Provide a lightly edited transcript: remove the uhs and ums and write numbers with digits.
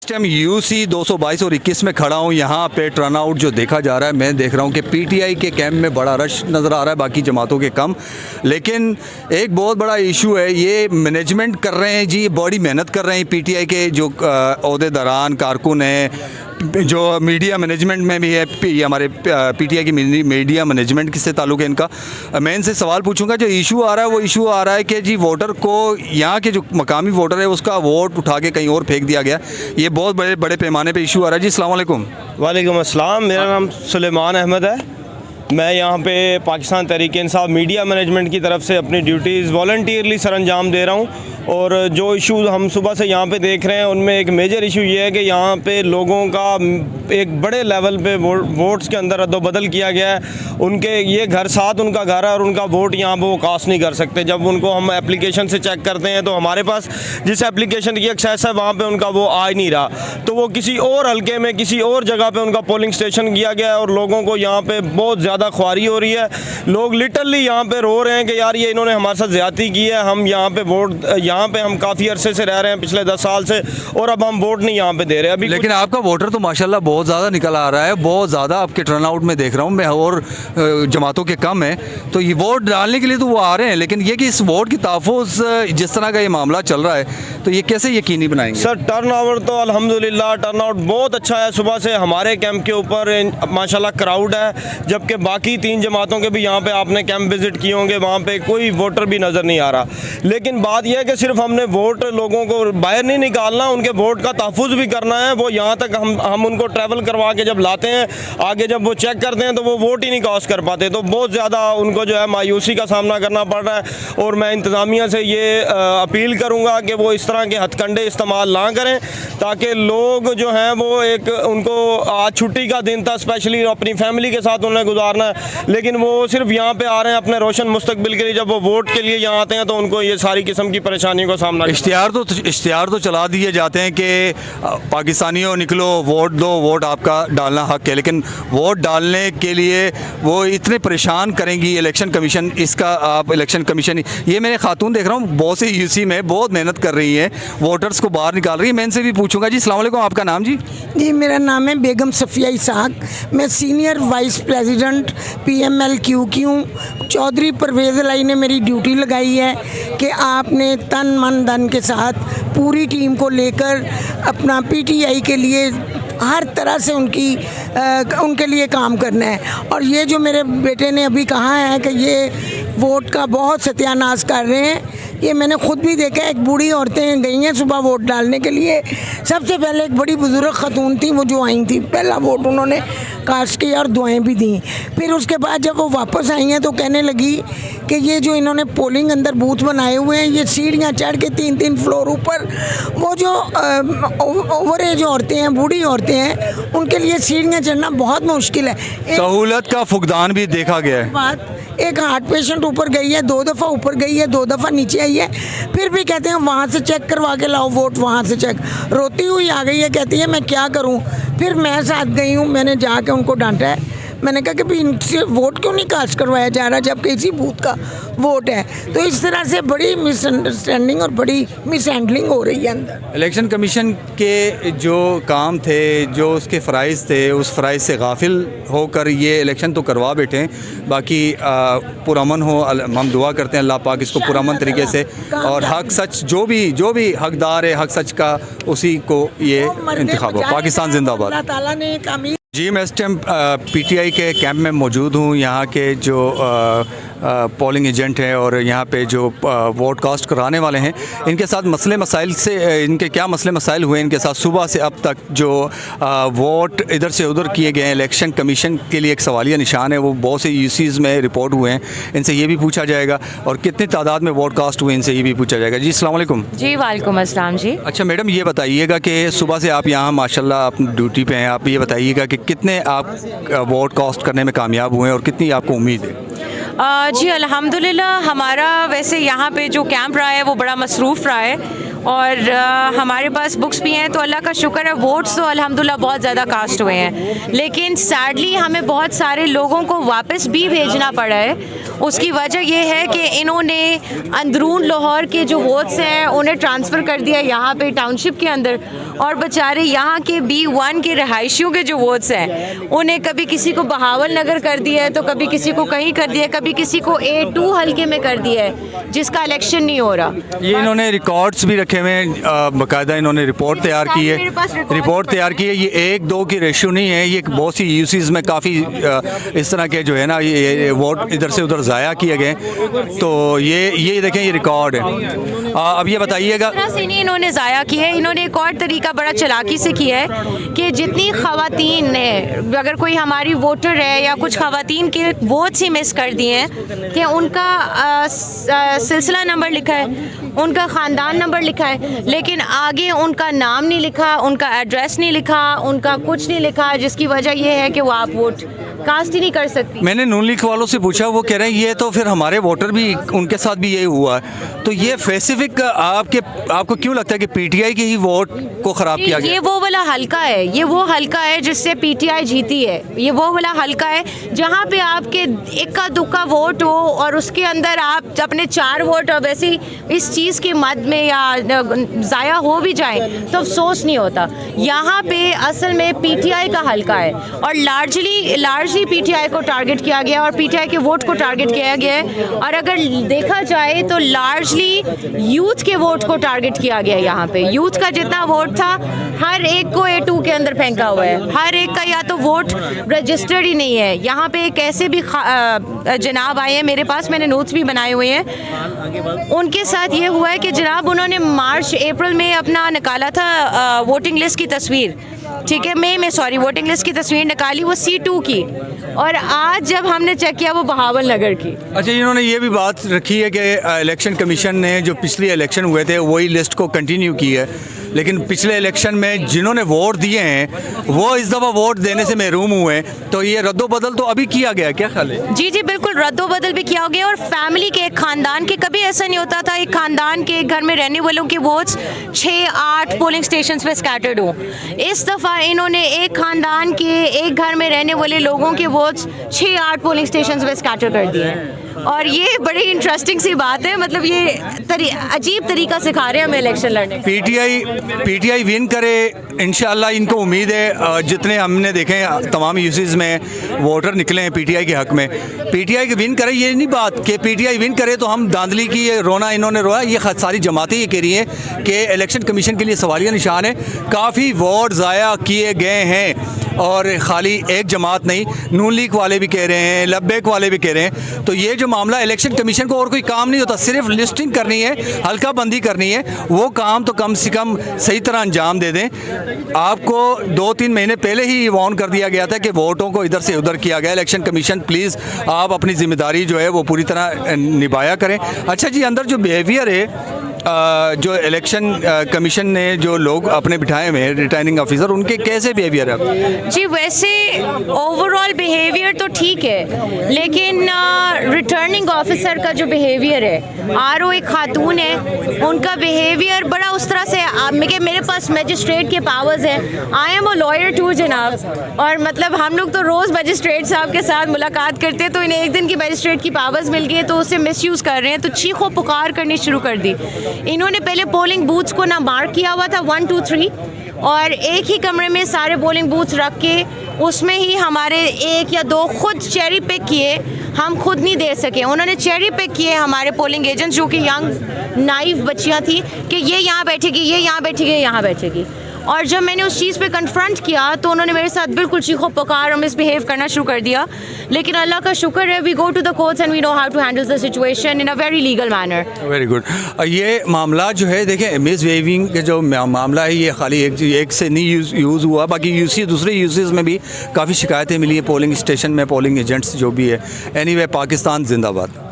Time UC 222 और 21 में खड़ा हूँ। यहाँ पे टर्नआउट जो देखा जा रहा है, मैं देख रहा हूँ कि पीटीआई के कैंप में बड़ा रश नज़र आ रहा है, बाकी जमातों के कम। लेकिन एक बहुत बड़ा इशू है, ये मैनेजमेंट कर रहे हैं जी, बड़ी मेहनत कर रहे हैं पीटीआई के जो ओहदेदारान कारकुन हैं, जो मीडिया मैनेजमेंट में भी है। ये हमारे पीटीआई की मीडिया मैनेजमेंट किससे ताल्लुक़ है इनका। मैं इनसे सवाल पूछूंगा। जो इशू आ रहा है वो इशू आ रहा है कि जी वोटर को, यहाँ के जो मकामी वोटर है उसका वोट उठा के कहीं और फेंक दिया गया। ये बहुत बड़े पैमाने पे इशू आ रहा है जी। अस्सलाम वालेकुम। वालेकुम अस्सलाम। मेरा नाम सुलेमान अहमद है। मैं यहाँ पे पाकिस्तान तहरीक-ए-इंसाफ मीडिया मैनेजमेंट की तरफ से अपनी ड्यूटीज़ वॉलंटियरली सरअंजाम दे रहा हूँ। और जो इशूज़ हम सुबह से यहाँ पे देख रहे हैं उनमें एक मेजर इशू ये है कि यहाँ पे लोगों का एक बड़े लेवल पे वोट्स के अंदर अदो-बदल किया गया है। उनके ये घर साथ उनका घर है और उनका वोट यहाँ पे वो कास्ट नहीं कर सकते। जब उनको हम एप्लीकेशन से चेक करते हैं तो हमारे पास जिस एप्लीकेशन की एक्सेस है वहाँ पे उनका वो आ ही नहीं रहा, तो वो किसी और हल्के में किसी और जगह पे उनका पोलिंग स्टेशन किया गया है और लोगों को यहाँ पे बहुत ज़्यादा ख्वारी हो रही है। लोग लिटरली यहाँ पे रो रहे हैं कि यार ये इन्होंने हमारे साथ ज़्यादती की है। हम यहाँ पे वोट, यहाँ पे हम काफ़ी अरसे से रह रहे हैं, पिछले 10 साल से, और अब हम वोट नहीं यहाँ पे दे रहे अभी। लेकिन आपका वोटर तो माशाल्लाह बहुत ज़्यादा निकल आ रहा है, बहुत ज़्यादा आपके टर्नआउट में देख रहा हूँ मैं, और जमातों के कम है, तो ये वोट डालने के लिए तो वो आ रहे हैं। लेकिन ये कि इस वोट की तहफ़्फ़ुज़, जिस तरह का ये मामला चल रहा है, तो ये कैसे यकीनी बनाएंगे? सर टर्नआउट तो अल्हम्दुलिल्लाह टर्नआउट बहुत अच्छा है। सुबह से हमारे कैंप के ऊपर माशाल्लाह क्राउड है, जबकि बाकी 3 जमातों के भी यहाँ पे आपने कैंप विज़िट किए होंगे, वहाँ पे कोई वोटर भी नज़र नहीं आ रहा। लेकिन बात यह है कि सिर्फ हमने वोट लोगों को बाहर नहीं निकालना, उनके वोट का तहफ़्फ़ुज़ भी करना है। वो यहाँ तक हम उनको ट्रैवल करवा के जब लाते हैं, आगे जब वो चेक करते हैं तो वो वोट ही नहीं कास्ट कर पाते, तो बहुत ज़्यादा उनको जो है मायूसी का सामना करना पड़ रहा है। और मैं इंतज़ामिया से ये अपील करूँगा कि वो इस तरह के हथकंडे इस्तेमाल ना करें, ताकि लोग जो हैं वो एक, उनको आज छुट्टी का दिन था, स्पेशली अपनी फैमिली के साथ उन्हें गुजारना है, लेकिन वो सिर्फ यहाँ पे आ रहे हैं अपने रोशन मुस्तकबिल के लिए। जब वो वोट के लिए यहाँ आते हैं तो उनको ये सारी किस्म की परेशानियों का सामना इश्तिहार तो चला दिए जाते हैं कि पाकिस्तानियों निकलो वोट दो, वोट आपका डालना हक है, लेकिन वोट डालने के लिए वो इतने परेशान करेंगी इलेक्शन कमीशन। इसका आप इलेक्शन कमीशन, ये मैंने खातून देख रहा हूँ बहुत से यूसी में बहुत मेहनत कर रही हैं, वोटर्स को बाहर निकाल रही है। मैं इनसे भी पूछूंगा। जी अस्सलाम वालेकुम, आपका नाम? जी जी मेरा नाम है बेगम सफ़िया इसाक। मैं सीनियर वाइस प्रेसिडेंट PMLQQ हूँ। चौधरी परवेज़ अलाई ने मेरी ड्यूटी लगाई है कि आपने तन मन धन के साथ पूरी टीम को लेकर अपना PTI के लिए हर तरह से उनके लिए काम करना है। और ये जो मेरे बेटे ने अभी कहा है कि ये वोट का बहुत सत्यानाश कर रहे हैं, ये मैंने खुद भी देखा। एक बूढ़ी औरतें गई हैं सुबह वोट डालने के लिए। सबसे पहले एक बड़ी बुजुर्ग खतून थी, वो जो आई थी, पहला वोट उन्होंने कास्ट किया और दुआएं भी दी। फिर उसके बाद जब वो वापस आई हैं तो कहने लगी कि ये जो इन्होंने पोलिंग अंदर बूथ बनाए हुए हैं, ये सीढ़ियाँ चढ़ के 3-3 फ्लोर ऊपर, वो जो ओवर एज औरतें हैं, बूढ़ी औरतें हैं, उनके लिए सीढ़ियाँ चढ़ना बहुत मुश्किल है। सहूलत का फुकदान भी देखा गया है। बात, एक हार्ट पेशेंट ऊपर गई है, 2 दफ़ा ऊपर गई है, 2 दफ़ा नीचे आई है, फिर भी कहते हैं वहाँ से चेक करवा के लाओ वोट, वहाँ से चेक। रोती हुई आ गई है, कहती है मैं क्या करूँ। फिर मैं साथ गई हूँ, मैंने जाके उनको डांटा है। मैंने कहा कि भाई इनसे वोट क्यों नहीं कास्ट करवाया जा रहा जबकि इसी बूथ का वोट है। तो इस तरह से बड़ी मिसअंडरस्टैंडिंग और बड़ी मिसहैंडलिंग हो रही है अंदर। इलेक्शन कमीशन के जो काम थे, जो उसके फ़राइज़ थे, उस फ़राइज़ से गाफिल होकर ये इलेक्शन तो करवा बैठे हैं। बाकी पुरअमन हो, हम दुआ करते हैं अल्लाह पाक इसको पुरअमन तरीके से, और हक सच जो भी हकदार है हक सच का, उसी को ये इंतखाब हो। पाकिस्तान जिंदाबाद। अल्लाह ताला ने एक अमीर। जी मैं इस टाइम PTI के कैंप में मौजूद हूँ। यहाँ के जो पोलिंग एजेंट हैं और यहाँ पे जो वोट कास्ट कराने वाले हैं, इनके साथ मसले मसाइल से, इनके क्या मसले मसाइल हुए इनके साथ सुबह से अब तक, जो वोट इधर से उधर किए गए हैं। इलेक्शन कमीशन के लिए एक सवालिया निशान है, वो बहुत से यूसीज़ में रिपोर्ट हुए हैं, इनसे ये भी पूछा जाएगा, और कितनी तादाद में वोट कास्ट हुए इनसे ये भी पूछा जाएगा। जी अस्सलाम वालेकुम। जी वालेकुम अस्सलाम जी। अच्छा मैडम, ये बताइएगा कि सुबह से आप यहाँ माशाल्लाह अपनी ड्यूटी पे हैं, आप ये बताइएगा कि कितने आप वोट कास्ट करने में कामयाब हुए हैं और कितनी आपको उम्मीद है? जी अल्हम्दुलिल्लाह, हमारा वैसे यहाँ पे जो कैंप रहा है वो बड़ा मसरूफ़ रहा है और हमारे पास बुक्स भी हैं, तो अल्लाह का शुक्र है। वोट्स तो अल्हम्दुलिल्लाह बहुत ज़्यादा कास्ट हुए हैं, लेकिन सैडली हमें बहुत सारे लोगों को वापस भी भेजना पड़ा है। उसकी वजह यह है कि इन्होंने अंदरून लाहौर के जो वोट्स हैं उन्हें ट्रांसफ़र कर दिया यहाँ पे टाउनशिप के अंदर, और बेचारे यहाँ के B1 के रहायशियों के जो वोट्स हैं उन्हें कभी किसी को बहावल नगर कर दिया है, तो कभी किसी को कहीं कर दिया है, कभी किसी को A2 हल्के में कर दिया है जिसका इलेक्शन नहीं हो रहा। ये इन्होंने रिकॉर्ड्स भी रखे हुए हैं, बाकायदा इन्होंने रिपोर्ट तैयार की है। मेरे पास रिपोर्ट तैयार की है, ये 1-2 की रेशियो नहीं है, ये बहुत सी यूसीज में काफ़ी इस तरह के जो है ना ये वोट इधर से उधर ज़ाया किए गए। तो ये देखें, ये रिकॉर्ड है। अब ये बताइएगा, तरह से नहीं इन्होंने ज़ाया किया है, इन्होंने एक और तरीका बड़ा चालाकी से किया है कि जितनी ख़वातीन है, अगर कोई हमारी वोटर है या कुछ ख़वातीन के वोट्स ही मिस कर दिए हैं कि उनका सिलसिला नंबर लिखा है, उनका ख़ानदान नंबर लिखा है, लेकिन आगे उनका नाम नहीं लिखा, उनका एड्रेस नहीं लिखा, उनका कुछ नहीं लिखा, जिसकी वजह यह है कि वो आप वोट कास्ट ही नहीं कर सकती। मैंने नून लीग वालों से पूछा, वो कह रहे हैं ये तो फिर हमारे वोटर भी, उनके साथ भी यही हुआ है। तो ये स्पेसिफिक आपको क्यों लगता है कि पीटीआई के ही वोट को ख़राब किया गया? ये वो वाला हल्का है, ये वो हल्का है जिससे पीटीआई जीती है। ये वो वाला हल्का है जहाँ पे आपके इक्का दुक्का वोट हो और उसके अंदर आप अपने 4 वोट और वैसे ही इस चीज़ के मद में या ज़ाया हो भी जाए तो अफसोस नहीं होता। यहाँ पे असल में पीटीआई का हल्का है और लार्जली पीटीआई को टारगेट किया गया और पीटीआई के वोट को टारगेट किया गया है। और अगर देखा जाए तो लार्जली यूथ के वोट को टारगेट किया गया। यहाँ पे यूथ का जितना वोट था हर एक को A2 के अंदर फेंका हुआ है, हर एक का या तो वोट रजिस्टर्ड ही नहीं है। यहाँ पे एक ऐसे भी जनाब आए हैं मेरे पास, मैंने नोट्स भी बनाए हुए हैं। उनके साथ ये हुआ है कि जनाब उन्होंने अप्रैल में अपना निकाला था वोटिंग लिस्ट की तस्वीर, ठीक है, मई में सॉरी वोटिंग लिस्ट की तस्वीर निकाली वो C2 की, और आज जब हमने चेक किया वो बहावल नगर की। अच्छा, इन्होंने ये भी बात रखी है कि इलेक्शन कमीशन ने जो पिछले इलेक्शन हुए थे वही लिस्ट को कंटिन्यू की है, लेकिन पिछले इलेक्शन में जिन्होंने वोट दिए हैं वो इस दफ़ा वोट देने से महरूम हुए हैं। तो ये रद्दोबदल तो अभी किया गया, क्या ख्याल है? जी जी बिल्कुल, रद्दोबदल भी किया गया और फैमिली के, एक ख़ानदान के, कभी ऐसा नहीं होता था एक ख़ानदान के घर में रहने वालों के वोट्स 6-8 पोलिंग स्टेशन पे स्कैटर्ड हो। इस दफ़ा इन्होंने एक ख़ानदान के, एक घर में रहने वाले लोगों के वोट्स 6-8 पोलिंग स्टेशन पे स्कैटर कर दिए। और ये बड़ी इंटरेस्टिंग सी बात है, मतलब ये अजीब तरीका सिखा रहे हैं हमें इलेक्शन लड़ने। पीटीआई विन करे इंशाल्लाह, इनको उम्मीद है। जितने हमने देखे हैं तमाम यूसीज में वोटर निकले हैं पीटीआई के हक में, पीटीआई विन करे। ये नहीं बात कि पीटीआई विन करे तो हम धांधली की रोना इन्होंने रोया, ये सारी जमातें ये कह रही हैं कि इलेक्शन कमीशन के लिए सवालिया निशान है। काफ़ी वोट ज़ाया किए गए हैं और खाली एक जमात नहीं, नून लीग वाले भी कह रहे हैं, लब्बैक वाले भी कह रहे हैं। तो ये जो मामला, इलेक्शन कमीशन को और कोई काम नहीं होता, सिर्फ लिस्टिंग करनी है, हल्का बंदी करनी है, वो काम तो कम से कम सही तरह अंजाम दे दें। आपको 2-3 महीने पहले ही वार्न कर दिया गया था कि वोटों को इधर से उधर किया गया। इलेक्शन कमीशन प्लीज़ आप अपनी जिम्मेदारी जो है वो पूरी तरह निभाया करें। अच्छा जी, अंदर जो बिहेवियर है, जो इलेक्शन कमीशन ने जो लोग अपने बिठाए हुए हैं रिटर्निंग ऑफिसर, उनके कैसे बिहेवियर है? जी वैसे ओवरऑल बिहेवियर तो ठीक है, लेकिन रिटर्निंग ऑफिसर का जो बिहेवियर है, RO एक खातून है, उनका बिहेवियर बड़ा उस तरह से मेरे पास मजिस्ट्रेट के पावर्स हैं, I am a lawyer too जनाब, और मतलब हम लोग तो रोज़ मजिस्ट्रेट साहब के साथ मुलाकात करते हैं, तो इन्हें एक दिन की मजिस्ट्रेट की पावर्स मिल गई तो उससे मिसयूज़ कर रहे हैं, तो चीखो पुकार करनी शुरू कर दी। इन्होंने पहले पोलिंग बूथ्स को ना मार्क किया हुआ था 1, 2, 3, और एक ही कमरे में सारे पोलिंग बूथ्स रख के उसमें ही हमारे 1 या 2 खुद चेरी पिक किए, हम खुद नहीं दे सके, उन्होंने चेरी पिक किए हमारे पोलिंग एजेंट्स जो कि यंग नाइव बच्चियां थी कि ये यहाँ बैठेगी, ये यहाँ बैठेगी, ये यहाँ बैठेगी। और जब मैंने उस चीज़ पे कन्फ्रंट किया तो उन्होंने मेरे साथ बिल्कुल चीखो पुकार और मिसबिहेव करना शुरू कर दिया। लेकिन अल्लाह का शुक्र है, we go to the courts and we know how to handle the situation in a very legal manner. Very good. ये मामला जो है, देखें, मिसबिहेविंग के जो मामला है ये खाली एक से नहीं यूज़ हुआ, बाकी दूसरे यूसेज में भी काफ़ी शिकायतें मिली है पोलिंग स्टेशन में, पोलिंग एजेंट्स जो भी है। एनीवे, पाकिस्तान जिंदाबाद।